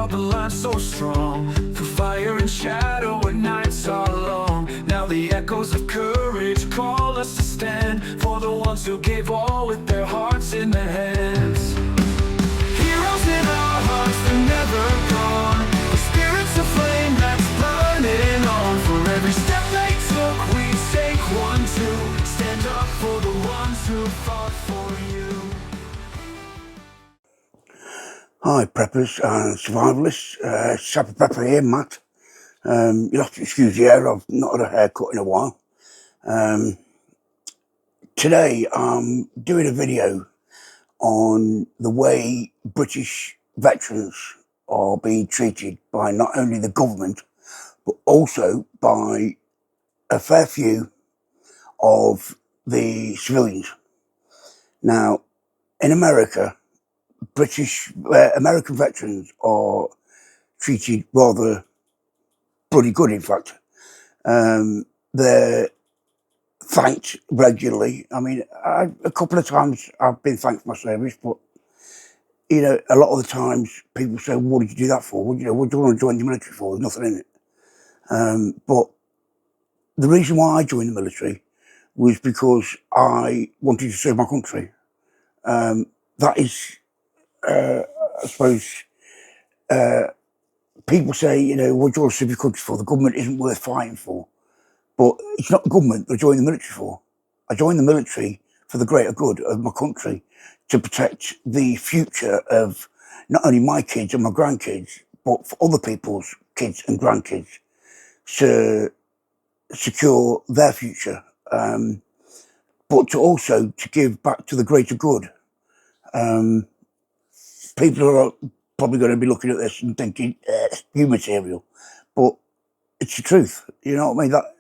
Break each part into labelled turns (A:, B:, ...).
A: held the line so strong. Through fire and shadow when nights are long. Now the echoes of courage call us to stand for the ones who gave all with their hearts in their hands. Heroes in our hearts, they're never gone. The spirit's a flame that's burning on. For every step they took, we take one too. Stand up for the ones who fought for you.
B: Hi Preppers and Survivalists, Sapper Prepper here, Matt. You'll have to excuse the hair, I've not had a haircut in a while. Today I'm doing a video on the way British veterans are being treated by not only the government, but also by a fair few of the civilians. Now, in America, American veterans are treated rather bloody good, in fact. They're thanked regularly. I mean, a couple of times I've been thanked for my service, but, you know, a lot of the times people say, what did you do that for? What do you want to join the military for? There's nothing in it. But the reason why I joined the military was because I wanted to serve my country. That is, I suppose, people say, you know, what do you want to serve your country for? The government isn't worth fighting for. But it's not the government that I joined the military for. I joined the military for the greater good of my country, to protect the future of not only my kids and my grandkids, but for other people's kids and grandkids, to secure their future, but to also to give back to the greater good. People are probably going to be looking at this and thinking, new material, but it's the truth. You know what I mean? That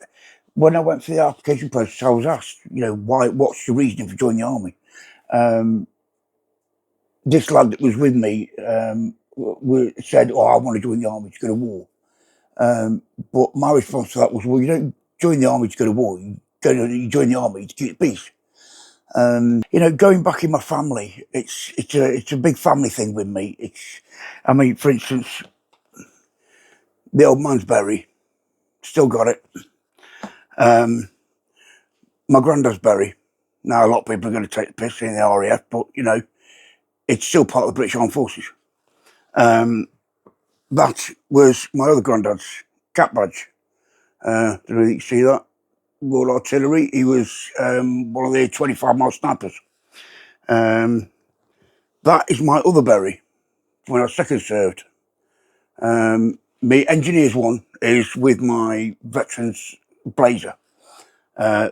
B: when I went through the application process, I was asked, you know, what's your reasoning for joining the army? This lad that was with me said, oh, I want to join the army to go to war. But my response to that was, well, you don't join the army to go to war. You join the army to keep peace. You know, going back in my family, it's a big family thing with me. I mean, for instance, the old man's Bury, still got it. My granddad's Bury. Now, a lot of people are going to take the piss in the RAF, but, you know, it's still part of the British Armed Forces. That was my other granddad's cap badge. Don't know if you can see that. Royal Artillery. He was one of the 25-mile snipers. That is my other Bury when I second served. My engineer's one is with my veterans blazer,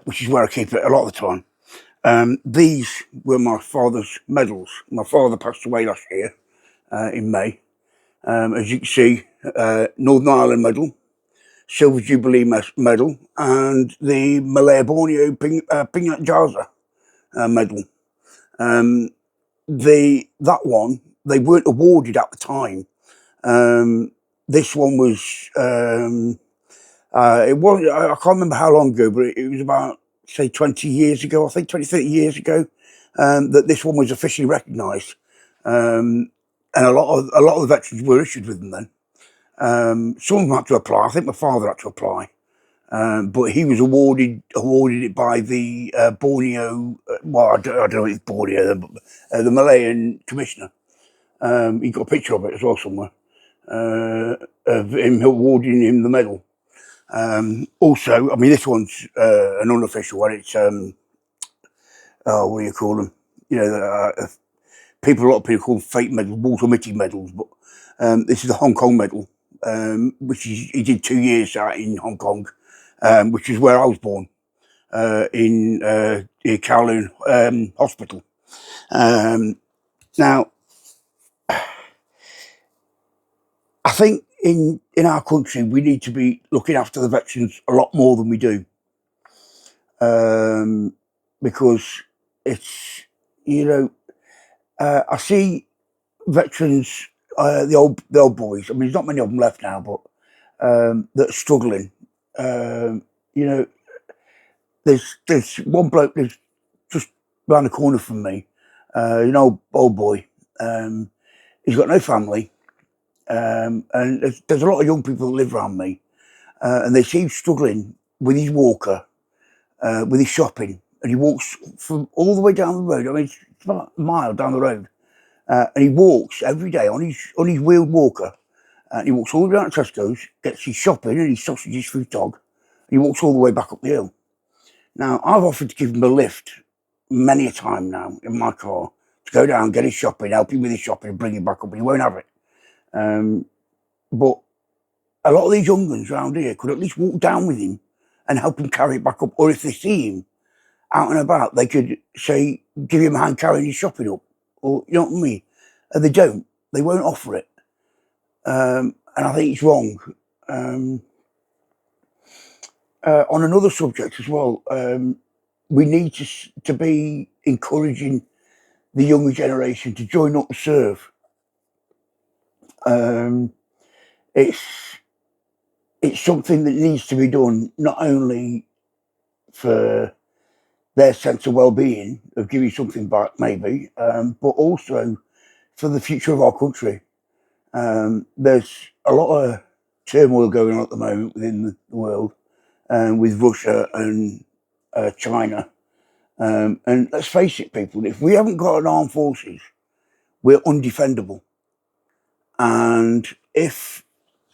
B: which is where I keep it a lot of the time. These were my father's medals. My father passed away last year in May. As you can see, Northern Ireland Medal, Silver Jubilee Medal, and the Malaya Borneo Pingat Jaza Medal. That one, they weren't awarded at the time. This one was, it was, I can't remember how long ago, but it was about, say, 20 years ago, I think 20, 30 years ago, that this one was officially recognised. And a lot of the veterans were issued with them then. Some of them had to apply. I think my father had to apply, but he was awarded it by the Borneo. Well, I don't know if it's Borneo, but the Malayan commissioner. He got a picture of it as well somewhere, of him awarding him the medal. Also, I mean, this one's an unofficial one. It's what do you call them? You know, a lot of people call them fake medals, water meeting medals, but this is the Hong Kong medal, which he did 2 years out in Hong Kong, which is where I was born, in Kowloon Hospital. Now, I think in our country we need to be looking after the veterans a lot more than we do, because it's, you know, I see veterans, the old boys. I mean, there's not many of them left now, but that are struggling. You know, there's one bloke that's just round the corner from me, an old boy. He's got no family. And there's a lot of young people that live around me, and they seem struggling with his walker, with his shopping, and he walks from all the way down the road. I mean, it's about a mile down the road, and he walks every day on his wheeled walker. And he walks all the way down to Tesco's, gets his shopping and his sausages for his dog, and he walks all the way back up the hill. Now, I've offered to give him a lift many a time now in my car to go down, get his shopping, help him with his shopping, and bring him back up, but he won't have it. But a lot of these young ones around here could at least walk down with him and help him carry it back up. Or if they see him out and about, they could say, give him a hand carrying his shopping up. Or, you know what I mean? And they don't. They won't offer it. And I think it's wrong. On another subject as well, we need to be encouraging the younger generation to join up and serve. It's something that needs to be done, not only for their sense of well-being, of giving something back maybe, but also for the future of our country. There's a lot of turmoil going on at the moment within the world, with Russia and China. And let's face it, people, if we haven't got an armed forces, we're undefendable. And if,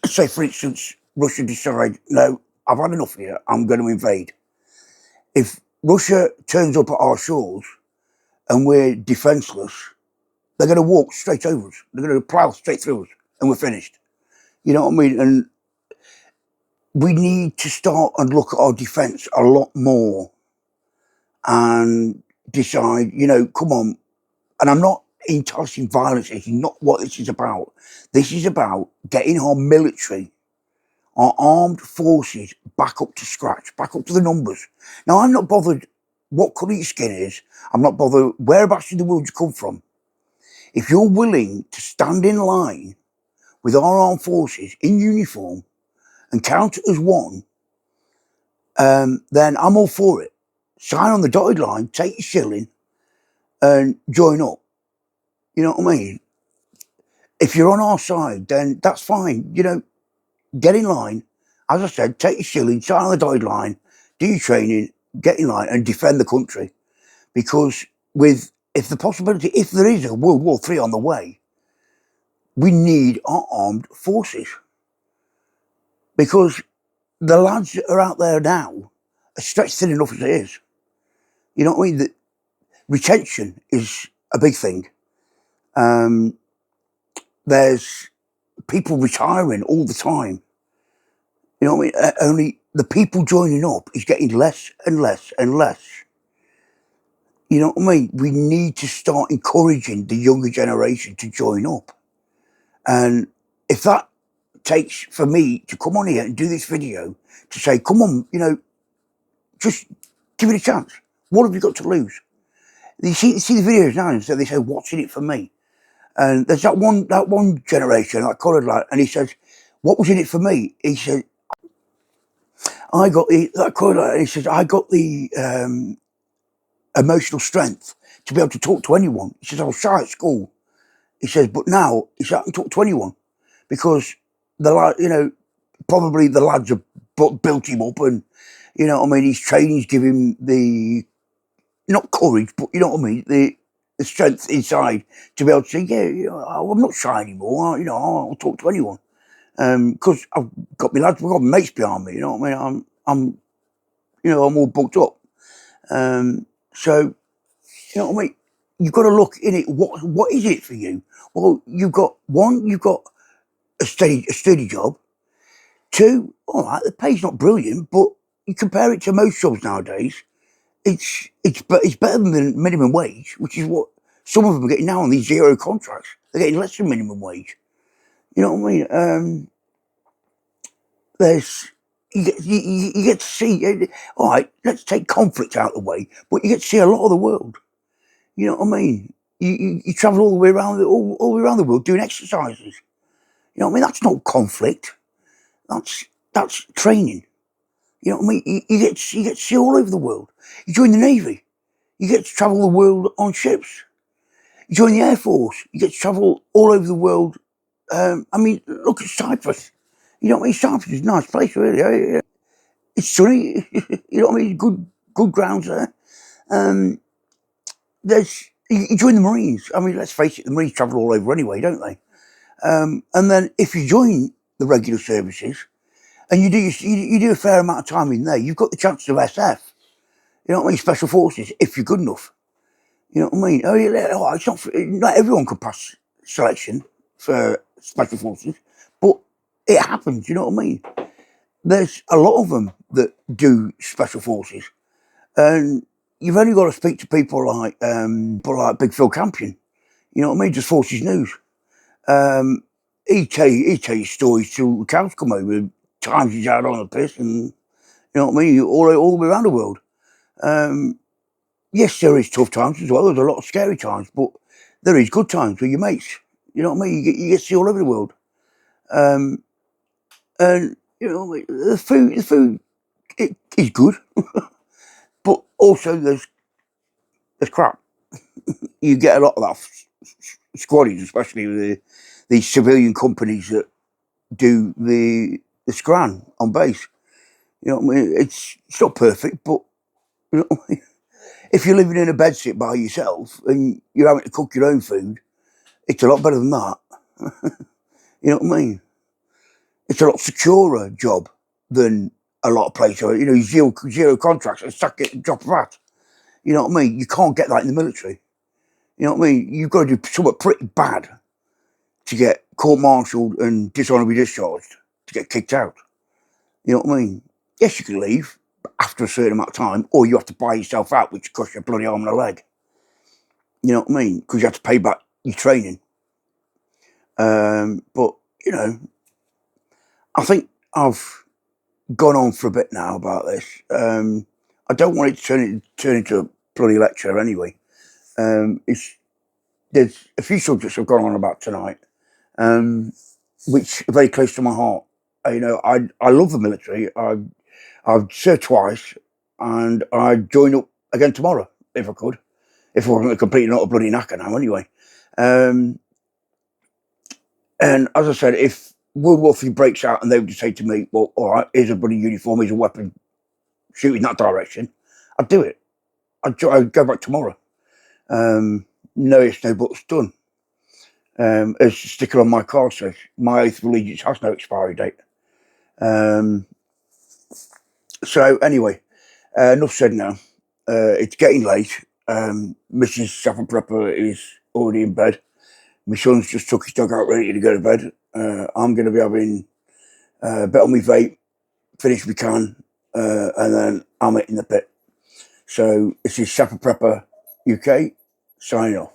B: say, for instance, Russia decide, no, I've had enough here, I'm going to invade. If Russia turns up at our shores and we're defenseless, they're going to walk straight over us. They're going to plough straight through us, and we're finished. You know what I mean? And we need to start and look at our defence a lot more and decide, you know, come on. And I'm not enticing violence. It's not what this is about. This is about getting our military, our armed forces back up to scratch, back up to the numbers. Now, I'm not bothered what colour your skin is. I'm not bothered whereabouts in the world you come from. If you're willing to stand in line with our armed forces in uniform and count as one, then I'm all for it. Sign on the dotted line, take your shilling and join up. You know what I mean? If you're on our side, then that's fine. You know, get in line. As I said, take your shilling, sign on the dotted line, do your training, get in line and defend the country. Because if there is a World War III on the way, we need our armed forces. Because the lads that are out there now are stretched thin enough as it is. You know what I mean? The retention is a big thing. There's people retiring all the time. You know what I mean? Only the people joining up is getting less and less and less. You know what I mean? We need to start encouraging the younger generation to join up. And if that takes for me to come on here and do this video to say, come on, you know, just give it a chance. What have you got to lose? You see the videos now, and so they say, what's in it for me? And there's that one generation, that coloured lad, and he says, what was in it for me? He said, I got that coloured lad, and he says, I got the emotional strength to be able to talk to anyone. He says, I was shy at school. He says, but now, he said, I can talk to anyone. Because you know, probably the lads have built him up, and, you know what I mean, his training's give him the, not courage, but you know what I mean, the strength inside to be able to say, yeah, you know, I'm not shy anymore. You know, I'll talk to anyone. Because I've got my lads, we've got mates behind me. You know what I mean? I'm all booked up. So, you know what I mean? You've got to look in it. What is it for you? Well, you've got a steady job. Two, all right, the pay's not brilliant, but you compare it to most jobs nowadays. It's better than minimum wage, which is what some of them are getting now on these zero contracts. They're getting less than minimum wage. You know what I mean? You get to see. All right, let's take conflict out of the way, but you get to see a lot of the world. You know what I mean? You travel all the way around all the way around the world doing exercises. You know what I mean? That's not conflict. That's training. You know what I mean? You get to see all over the world. You join the Navy, you get to travel the world on ships. You join the Air Force, you get to travel all over the world I mean, look at Cyprus. You know what I mean? Cyprus is a nice place, really. It's sunny. You know what I mean? Good grounds there. You join the Marines. I mean, let's face it, the Marines travel all over anyway, don't they? And then if you join the regular services and you do a fair amount of time in there, you've got the chance of SF. You know what I mean? Special Forces, if you're good enough. You know what I mean? Oh, yeah, it's not everyone can pass selection for Special Forces, but it happens. You know what I mean? There's a lot of them that do Special Forces, and you've only got to speak to people like Big Phil Campion. You know what I mean? Just Forces News. He tell you stories till the cows come over. Times he's out on the piss, and you know what I mean. All the way around the world. Yes, there is tough times as well. There's a lot of scary times, but there is good times with your mates. You know what I mean? You get to see all over the world. And you know, the food it is good, but also there's crap. You get a lot of that squaddies, especially with the civilian companies that do the scran on base. You know what I mean? It's not perfect, but you know what I mean? If you're living in a bedsit by yourself and you're having to cook your own food, it's a lot better than that. You know what I mean? It's a lot securer job than a lot of places. You know, zero contracts and suck it and drop of hat. You know what I mean? You can't get that in the military. You know what I mean? You've got to do something pretty bad to get court-martialed and dishonorably discharged, to get kicked out. You know what I mean? Yes, you can leave after a certain amount of time, or you have to buy yourself out, which costs you a bloody arm and a leg. You know what I mean? Because you have to pay back your training. But, you know, I think I've gone on for a bit now about this. I don't want it to turn into a bloody lecture anyway. There's a few subjects I've gone on about tonight, which are very close to my heart. You know, I love the military. I've served twice, and I'd join up again tomorrow if I could. If I wasn't completely not a bloody knacker now, anyway. And as I said, if World War III breaks out and they would just say to me, "Well, all right, here's a bloody uniform, here's a weapon, shoot in that direction," I'd do it. I'd go back tomorrow. No ifs, no buts, done. As the sticker on my car says, my oath of allegiance has no expiry date. So anyway, enough said now. It's getting late. Mrs. Sapper Prepper is already in bed. My son's just took his dog out ready to go to bed. I'm going to be having a bit on my vape, finish my can, and then I'm hitting the pit. So this is Sapper Prepper UK, signing off.